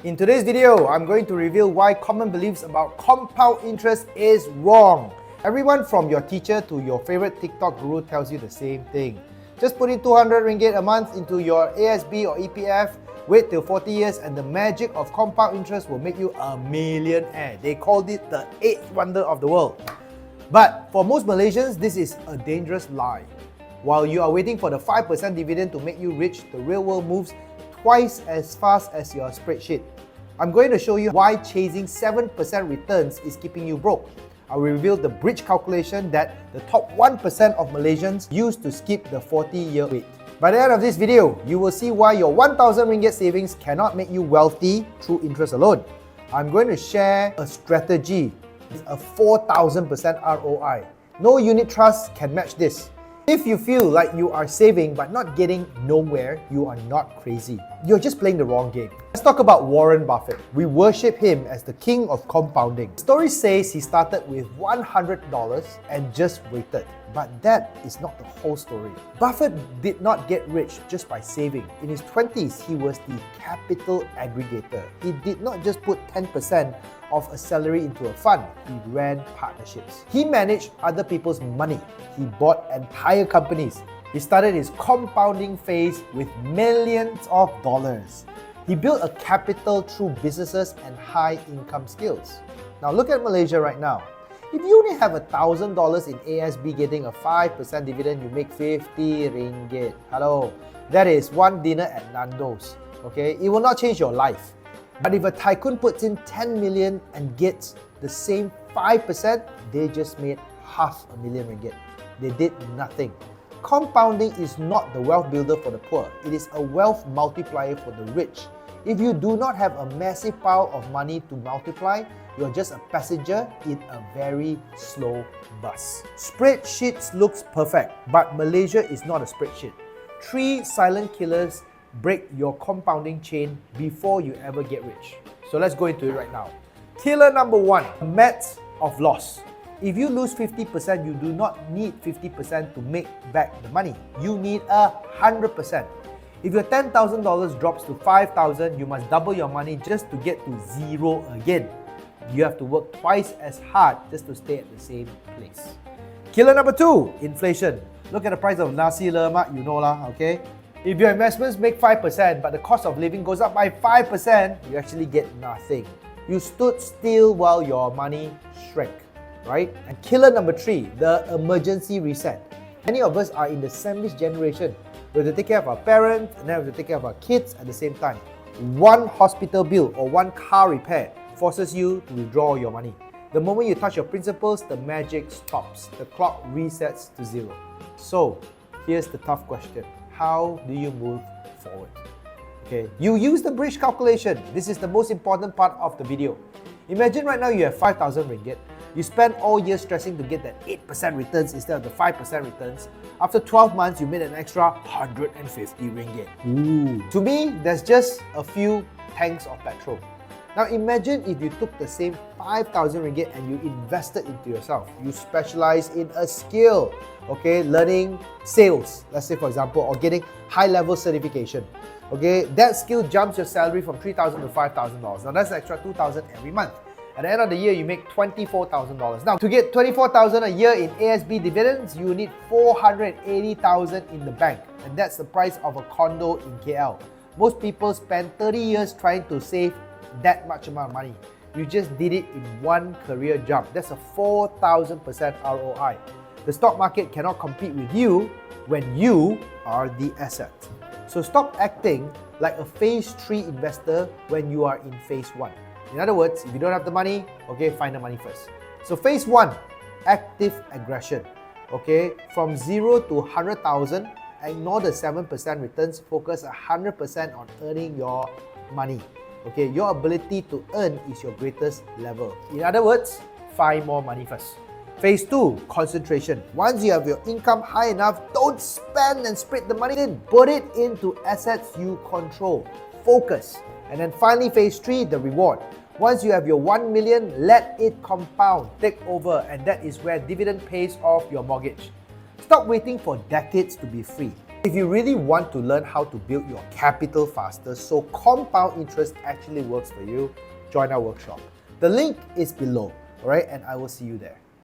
In today's video, I'm going to reveal why common beliefs about compound interest is wrong. Everyone from your teacher to your favorite TikTok guru tells you the same thing. Just put in 200 ringgit a month into your ASB or EPF, wait till 40 years and the magic of compound interest will make you a millionaire. They called it the 8th wonder of the world. But for most Malaysians, this is a dangerous lie. While you are waiting for the 5% dividend to make you rich, the real world moves twice as fast as your spreadsheet. I'm going to show you why chasing 7% returns is keeping you broke. I will reveal the bridge calculation that the top 1% of Malaysians use to skip the 40-year wait. By the end of this video, you will see why your 1,000 ringgit savings cannot make you wealthy through interest alone. I'm going to share a strategy with a 4,000% ROI. No unit trust can match this. If you feel like you are saving but not getting nowhere, you are not crazy. You're just playing the wrong game. Let's talk about Warren Buffett. We worship him as the king of compounding. The story says he started with $100 and just waited. But that is not the whole story. Buffett did not get rich just by saving. In his 20s, he was the capital aggregator. He did not just put 10% of a salary into a fund. He ran partnerships. He managed other people's money. He bought entire companies. He started his compounding phase with millions of dollars. He built a capital through businesses and high income skills. Now look at Malaysia right now. If you only have $1,000 in ASB getting a 5% dividend, you make 50 ringgit. Hello, that is one dinner at Nando's. Okay, it will not change your life. But if a tycoon puts in 10 million and gets the same 5%, they just made $500,000 ringgit. They did nothing. Compounding is not the wealth builder for the poor. It is a wealth multiplier for the rich. If you do not have a massive pile of money to multiply, you're just a passenger in a very slow bus. Spreadsheets looks perfect, but Malaysia is not a spreadsheet. 3 silent killers break your compounding chain before you ever get rich. So let's go into it right now. Killer number 1, maths of loss. If you lose 50%, you do not need 50% to make back the money. You need 100%. If your $10,000 drops to $5,000, you must double your money just to get to zero again. You have to work twice as hard just to stay at the same place. Killer number 2, inflation. Look at the price of nasi lemak, you know lah, okay? If your investments make 5%, but the cost of living goes up by 5%, you actually get nothing. You stood still while your money shrank, right? And killer number 3, the emergency reset. Many of us are in the sandwich generation. We have to take care of our parents and then we have to take care of our kids at the same time. One hospital bill or one car repair forces you to withdraw your money. The moment you touch your principals, the magic stops. The clock resets to zero. So, here's the tough question. How do you move forward? Okay, you use the bridge calculation. This is the most important part of the video. Imagine right now you have 5,000 ringgit. You spend all year stressing to get that 8% returns instead of the 5% returns. After 12 months, you made an extra 150 ringgit. Ooh. To me, that's just a few tanks of petrol. Now imagine if you took the same 5,000 ringgit and you invested into yourself. You specialize in a skill, okay, learning sales, let's say for example, or getting high-level certification. Okay, that skill jumps your salary from $3,000 to $5,000. Now that's an extra $2,000 every month. At the end of the year, you make $24,000. Now, to get $24,000 a year in ASB dividends, you need $480,000 in the bank. And that's the price of a condo in KL. Most people spend 30 years trying to save that much amount of money. You just did it in one career jump. That's a 4,000% ROI. The stock market cannot compete with you when you are the asset. So stop acting like a phase 3 investor when you are in phase 1. In other words, if you don't have the money, okay, find the money first. So phase 1, active aggression. Okay, from 0 to 100,000, ignore the 7% returns, focus 100% on earning your money. Okay, your ability to earn is your greatest level. In other words, find more money first. Phase 2, concentration. Once you have your income high enough, don't spend and spread the money in. Put it into assets you control. Focus. And then finally, phase 3, the reward. Once you have your 1 million, let it compound, take over, and that is where dividend pays off your mortgage. Stop waiting for decades to be free. If you really want to learn how to build your capital faster so compound interest actually works for you, join our workshop. The link is below, alright, and I will see you there.